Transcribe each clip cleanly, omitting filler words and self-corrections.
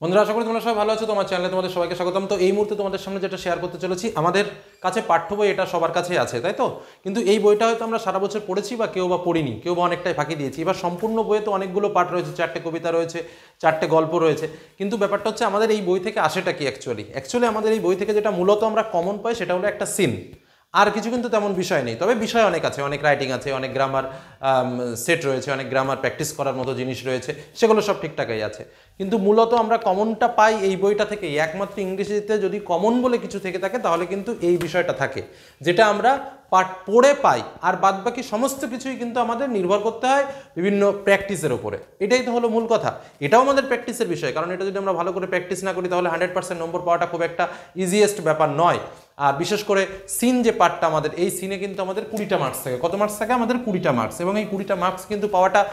বন্ধুরা, আশা করি তোমরা সবাই ভালো আছো। তোমার চ্যানেলে তোমাদের সবাইকে স্বাগতম। তো এই মুহূর্তে তোমাদের সামনে যেটা শেয়ার করতে চলেছি, আমাদের কাছে পাঠ্য বই এটা সবার কাছেই আছে, তাই তো? কিন্তু এই বইটা হয়তো আমরা সারা বছর পড়েছি বা কেউ বা পড়িনি, কেউ বা অনেকটাই ফাঁকি দিয়েছি। এবার সম্পূর্ণ বইয়ে তো অনেকগুলো পাঠ রয়েছে, 4টে কবিতা রয়েছে, 4টে গল্প রয়েছে। কিন্তু ব্যাপারটা হচ্ছে আমাদের এই বই থেকে আসেটা কি অ্যাকচুয়ালি আমাদের এই বই থেকে যেটা মূলত আমরা কমন পাই সেটা হলো একটা সিন, আর কিছু কিন্তু তেমন বিষয় নেই। তবে বিষয় অনেক আছে, অনেক রাইটিং আছে, অনেক গ্রামার সেট রয়েছে, অনেক গ্রামার প্র্যাকটিস করার মতো জিনিস রয়েছে, সেগুলো সব ঠিকঠাকই আছে। কিন্তু মূলত আমরা কমনটা পাই এই বইটা থেকেই। একমাত্র ইংরেজিতে যদি কমন বলে কিছু থেকে থাকে তাহলে কিন্তু এই বিষয়টা থাকে, যেটা আমরা পাঠ পড়ে পাই। আর বাদ বাকি সমস্ত কিছুই কিন্তু আমাদের নির্ভর করতে হয় বিভিন্ন প্র্যাকটিসের ওপরে। এটাই তো হলো মূল কথা। এটাও আমাদের প্র্যাকটিসের বিষয়, কারণ এটা যদি আমরা ভালো করে প্র্যাকটিস না করি তাহলে 100% নম্বর পাওয়াটা খুব একটা ইজিয়েস্ট ব্যাপার নয়। আর বিশেষ করে সিন যে পার্টটা আমাদের, এই সিনে কিন্তু আমাদের 20টা মার্কস থাকে। কত মার্কস থাকে? আমাদের 20টা মার্কস। এবং এই 20টা মার্কস কিন্তু পাওয়াটা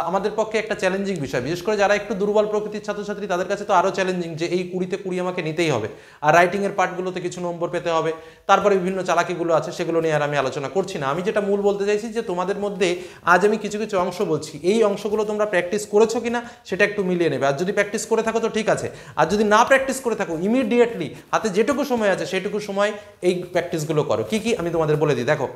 আমাদের পক্ষে একটা চ্যালেঞ্জিং বিষয়। বিশেষ করে যারা একটু দুর্বল প্রকৃতির ছাত্রছাত্রী তাদের কাছে তো আরও চ্যালেঞ্জিং, যে এই 20তে 20 আমাকে নিতেই হবে। আর রাইটিংয়ের পার্টগুলোতে কিছু নম্বর পেতে হবে। তারপরে বিভিন্ন চালাকিগুলো আছে, সেগুলো নিয়ে আর আমি আলোচনা করছি না। আমি যেটা মূল বলতে চাইছি যে তোমাদের মধ্যে আজ আমি কিছু কিছু অংশ বলছি, এই অংশগুলো তোমরা প্র্যাকটিস করেছো কিনা সেটা একটু মিলিয়ে নেবে। আর যদি প্র্যাকটিস করে থাকো তো ঠিক আছে, আর যদি না প্র্যাকটিস করে থাকো ইমিডিয়েটলি হাতে যেটুকু সময় আছে সেটুকু সময় এই প্র্যাকটিসগুলো করো। কি কি আমি তোমাদের বলে দিই। দেখো,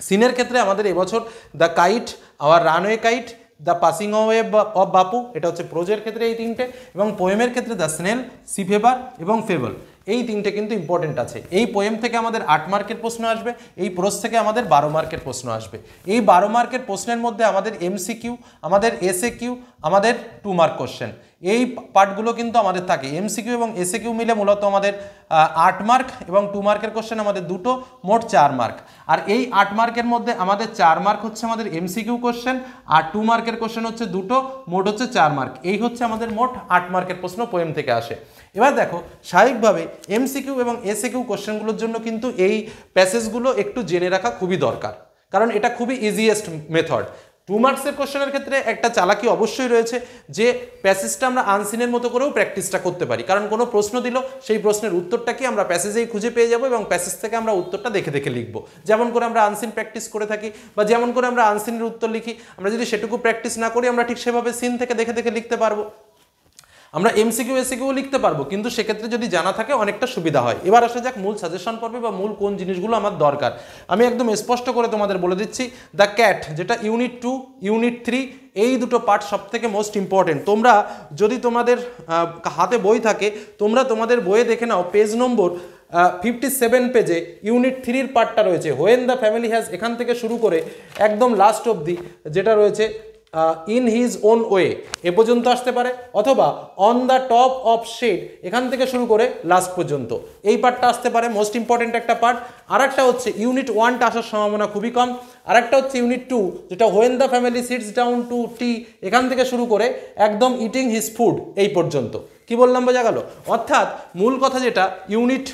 সিনের ক্ষেত্রে আমাদের এবছর the kite, our runway kite, the passing away of Bapu, এটা হচ্ছে প্রোজের ক্ষেত্রে এই 3টে, এবং পোয়েমের ক্ষেত্রে দ্য স্নেল, সি ফেভার এবং ফেবল, এই 3টে কিন্তু ইম্পর্টেন্ট আছে। এই পোয়েম থেকে আমাদের 8 মার্কের প্রশ্ন আসবে, এই প্রোজ থেকে আমাদের 12 মার্কের প্রশ্ন আসবে। এই 12 মার্কের প্রশ্নের মধ্যে আমাদের এমসিকিউ, আমাদের এসএ কিউ, আমাদের 2 মার্ক কোশ্চেন, এই পার্টগুলো কিন্তু আমাদের থাকে। এমসিকিউ এবং এসএ কিউ মিলে মূলত আমাদের 8 মার্ক, এবং 2 মার্কের কোশ্চেন আমাদের দুটো, মোট 4 মার্ক। আর এই 8 মার্কের মধ্যে আমাদের 4 মার্ক হচ্ছে আমাদের এমসিকিউ কোশ্চেন, আর 2 মার্কের কোশ্চেন হচ্ছে দুটো, মোট হচ্ছে 4 মার্ক। এই হচ্ছে আমাদের মোট 8 মার্কের প্রশ্ন পোয়েম থেকে আসে। এবার দেখো, স্বাভাবিকভাবে এমসিকিউ এবং এসএকিউ কোশ্চেনগুলোর জন্য কিন্তু এই প্যাসেজগুলো একটু জেনে রাখা খুবই দরকার, কারণ এটা খুবই ইজিয়েস্ট মেথড। 2 মার্কসের কোশ্চেনের ক্ষেত্রে একটা চালাকি অবশ্যই রয়েছে, যে প্যাসেজটা আমরা আনসিনের মতো করেও প্র্যাকটিসটা করতে পারি। কারণ কোনো প্রশ্ন দিল, সেই প্রশ্নের উত্তরটা কি আমরা প্যাসেজেই খুঁজে পেয়ে যাব, এবং প্যাসেজ থেকে আমরা উত্তরটা দেখে দেখে লিখব। যেমন করে আমরা আনসিন প্র্যাকটিস করে থাকি, বা যেমন করে আমরা আনসিনের উত্তর লিখি, আমরা যদি সেটুকু প্র্যাকটিস না করি আমরা ঠিক সেভাবে সিন থেকে দেখে দেখে লিখতে পারবো। আমরা এমসিকিউ এসিকিউ লিখতে পারবো, কিন্তু সেক্ষেত্রে যদি জানা থাকে অনেকটা সুবিধা হয়। এবার আসা যাক মূল সাজেশন পর্বে, বা মূল কোন জিনিসগুলো আমার দরকার। আমি একদম স্পষ্ট করে তোমাদের বলে দিচ্ছি, দ্য ক্যাট যেটা ইউনিট 2, ইউনিট 3, এই দুটো পার্ট সব থেকে মোস্ট ইম্পর্টেন্ট। তোমরা যদি তোমাদের হাতে বই থাকে, তোমরা তোমাদের বইয়ে দেখে নাও, পেজ নম্বর 57 পেজে ইউনিট 3-র পার্টটা রয়েছে। হোয়েন দ্য ফ্যামিলি হ্যাজ, এখান থেকে শুরু করে একদম লাস্ট অবধি যেটা রয়েছে ইন হিজ ওন ওয়ে, এ পর্যন্ত আসতে পারে, অথবা on the top of shed, এখান থেকে শুরু করে লাস্ট পর্যন্ত এই পার্টটা আসতে পারে। মোস্ট ইম্পর্টেন্ট একটা পার্ট। আর একটা হচ্ছে ইউনিট 1টা আসার সম্ভাবনা খুবই কম। আর একটা হচ্ছে ইউনিট 2, যেটা when the family sits down to tea, এখান থেকে শুরু করে একদম ইটিং হিজ ফুড, এই পর্যন্ত। কি বললাম, বোঝা গেল? অর্থাৎ মূল কথা যেটা, ইউনিট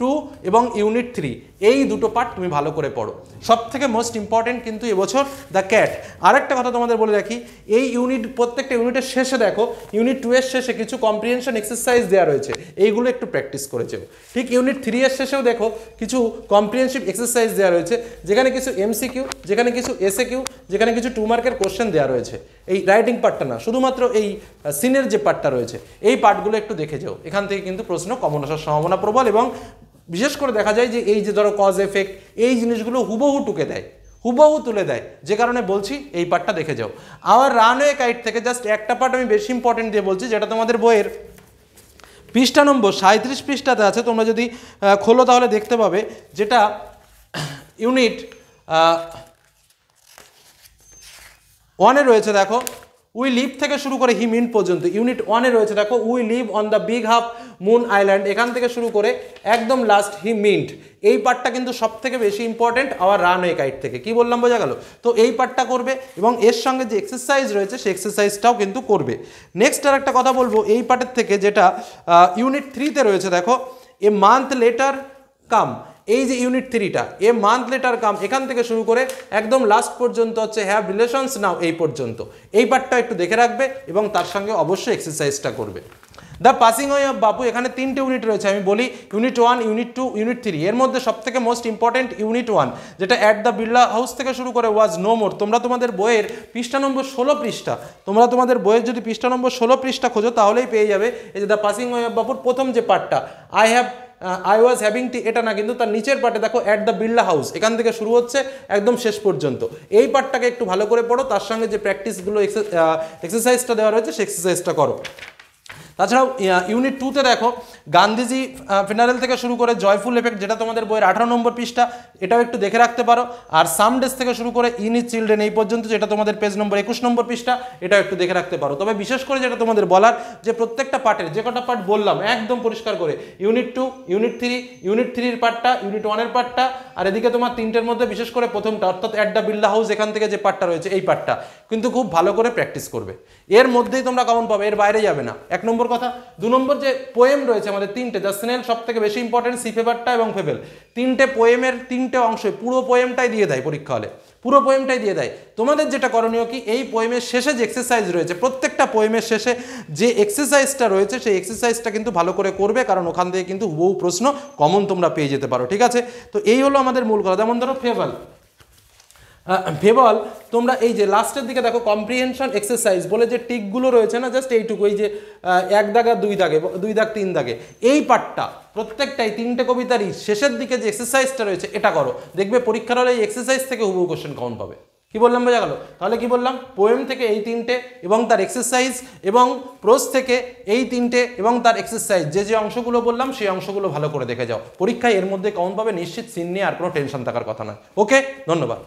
2 এবং ইউনিট 3, এই দুটো পার্ট তুমি ভালো করে পড়ো। সব থেকে মোস্ট ইম্পর্টেন্ট কিন্তু এবছর দ্য ক্যাট। আর একটা কথা তোমাদের বলে রাখি, এই ইউনিট, প্রত্যেকটা ইউনিটের শেষে দেখো, ইউনিট 2 এর শেষে কিছু কম্প্রিহেনশন এক্সারসাইজ দেওয়া রয়েছে, এইগুলো একটু প্র্যাকটিস করেছে। ঠিক ইউনিট 3 এর শেষেও দেখো কিছু কম্প্রিহেনসিভ এক্সারসাইজ দেওয়া রয়েছে, যেখানে কিছু এমসিকিউ, যেখানে কিছু এসএকিউ, যেখানে কিছু 2 মার্কের কোশ্চেন দেওয়া রয়েছে। এই রাইটিং পার্টটা না, শুধুমাত্র এই সিনের যে পার্টটা রয়েছে, এই পার্টগুলো একটু দেখে যাও। এখান থেকে কিন্তু প্রশ্ন কমন আসার সম্ভাবনা প্রবল, এবং বিশেষ করে দেখা যায় যে এই যে ধরো কজ এফেক্ট, এই জিনিসগুলো হুবহু টুকে দেয়, হুবহু তুলে দেয়, যে কারণে বলছি এই পার্টটা দেখে যাও। আওয়ার রানওয়ে কাইট থেকে জাস্ট একটা পার্ট আমি বেশি ইম্পর্টেন্ট দিয়ে বলছি, যেটা তোমাদের বইয়ের পৃষ্ঠা নম্বর 37 পৃষ্ঠাতে আছে। তোমরা যদি খোলো তাহলে দেখতে পাবে, যেটা ইউনিট 1-এ রয়েছে। দেখো, উই লিভ থেকে শুরু করে হি মিন্ট পর্যন্ত। ইউনিট 1-এ রয়েছে, দেখো, we live on the big half moon island, এখান থেকে শুরু করে একদম লাস্ট হি মিন্ট, এই পার্টটা কিন্তু সব থেকে বেশি ইম্পর্টেন্ট আওয়ার রানওয়ে কাইট থেকে। কি বললাম, বোঝা গেল? তো এই পার্টটা করবে, এবং এর সঙ্গে যে এক্সারসাইজ রয়েছে সেই এক্সারসাইজটাও কিন্তু করবে। নেক্সট আর একটা কথা বলবো এই পার্টের থেকে, যেটা ইউনিট 3-তে রয়েছে। দেখো, এ মান্থ লেটার কাম, এই যে ইউনিট 3টা, এ মান্থ লেটার কাম, এখান থেকে শুরু করে একদম লাস্ট পর্যন্ত হচ্ছে হ্যাভ রিলেশনস নাও, এই পর্যন্ত। এই পার্টটা একটু দেখে রাখবে, এবং তার সঙ্গে অবশ্যই এক্সারসাইজটা করবে। দ্য পাসিং ওয়ে অফ বাপু, এখানে 3টে ইউনিট রয়েছে, আমি বলি ইউনিট 1, ইউনিট 2, ইউনিট 3। এর মধ্যে সবথেকে মোস্ট ইম্পর্টেন্ট ইউনিট 1, যেটা অ্যাট দ্য বিড়লা হাউস থেকে শুরু করে ওয়াজ নো মোর। তোমরা তোমাদের বইয়ের পৃষ্ঠা নম্বর 16 পৃষ্ঠা, তোমরা তোমাদের বইয়ের যদি পৃষ্ঠা নম্বর 16 পৃষ্ঠা খোঁজো তাহলেই পেয়ে যাবে এই যে দ্য পাসিং ওয়ে অফ বাপুর প্রথম যে পার্টটা, আই ওয়াজ হ্যাভিং টি, এটা না, কিন্তু তার নিচের পার্টে দেখো অ্যাট দ্য বিড়লা হাউস, এখান থেকে শুরু হচ্ছে একদম শেষ পর্যন্ত। এই পার্টটাকে একটু ভালো করে পড়ো, তার সঙ্গে যে প্র্যাকটিসগুলো এক্সারসাইজটা দেওয়া রয়েছে সেই এক্সারসাইজটা করো। তাছাড়াও ইউনিট 2তে দেখো গান্ধীজি ফিনারেল থেকে শুরু করে জয়ফুল এফেক্ট, যেটা তোমাদের বইয়ের 18 নম্বর পৃষ্ঠা, এটাও একটু দেখে রাখতে পারো। আর সাম ডেজ থেকে শুরু করে ইন ইজ চিলড্রেন এই পর্যন্ত, যেটা তোমাদের পেজ নম্বর 21 নম্বর পৃষ্ঠা, এটাও একটু দেখে রাখতে পারো। তবে বিশেষ করে যেটা তোমাদের বলার, যে প্রত্যেকটা পার্টের যে কটা পার্ট বললাম একদম পরিষ্কার করে, ইউনিট 2, ইউনিট 3, ইউনিট 3-এর পার্টটা, ইউনিট 1-এর পার্টটা, আর এদিকে তোমার 3টের মধ্যে বিশেষ করে প্রথমটা অর্থাৎ অ্যাট দ্য বিড়লা হাউস, এখান থেকে যে পার্টটা রয়েছে এই পার্টটা কিন্তু খুব ভালো করে প্র্যাকটিস করবে। এর মধ্যেই তোমরা কমন পাবে, এর বাইরে যাবে না, 1 নম্বর কথা। 2 নম্বর যে পোয়েম রয়েছে আমাদের 3টে, দ্য স্নেল সব থেকে বেশি ইম্পর্টেন্ট, সি ফেভারটা এবং ফেবেল, 3টে পোয়েমের 3টে অংশে পুরো পোয়েমটাই দিয়ে দেয় পরীক্ষা হলে, পুরো পোয়েমটাই দিয়ে দেয়। তোমাদের যেটা করণীয় কি, এই পোয়েমের শেষে যে এক্সারসাইজ রয়েছে, প্রত্যেকটা পোয়েমের শেষে যে এক্সারসাইজটা রয়েছে সেই এক্সারসাইজটা কিন্তু ভালো করে করবে, কারণ ওখান থেকে কিন্তু বহু প্রশ্ন কমন তোমরা পেয়ে যেতে পারো, ঠিক আছে? তো এই হলো আমাদের মূল কথা। যেমন ধরো ফেবল, তোমরা এই যে লাস্টের দিকে দেখো কম্প্রিহেনশন এক্সারসাইজ বলে যে টিকগুলো রয়েছে না, জাস্ট এইটুকু, এই যে 1 দাগ আর 2 দাগে, 2 দাগ 3 দাগে, এই পার্টটা প্রত্যেকটাই 3টে কবিতারই শেষের দিকে যে এক্সারসাইজটা রয়েছে এটা করো, দেখবে পরীক্ষার হলে এই এক্সারসাইজ থেকে হুবহু কোশ্চেন কমন পাবে। কি বললাম বোঝা গেল? তাহলে কি বললাম, পোয়েম থেকে এই 3টে এবং তার এক্সারসাইজ, এবং প্রোজ থেকে এই 3টে এবং তার এক্সারসাইজ, যে যে অংশগুলো বললাম সেই অংশগুলো ভালো করে দেখে যাও, পরীক্ষায় এর মধ্যে কমন পাবে নিশ্চিত, সিন নিয়ে আর কোনো টেনশন থাকার কথা নয়। ওকে, ধন্যবাদ।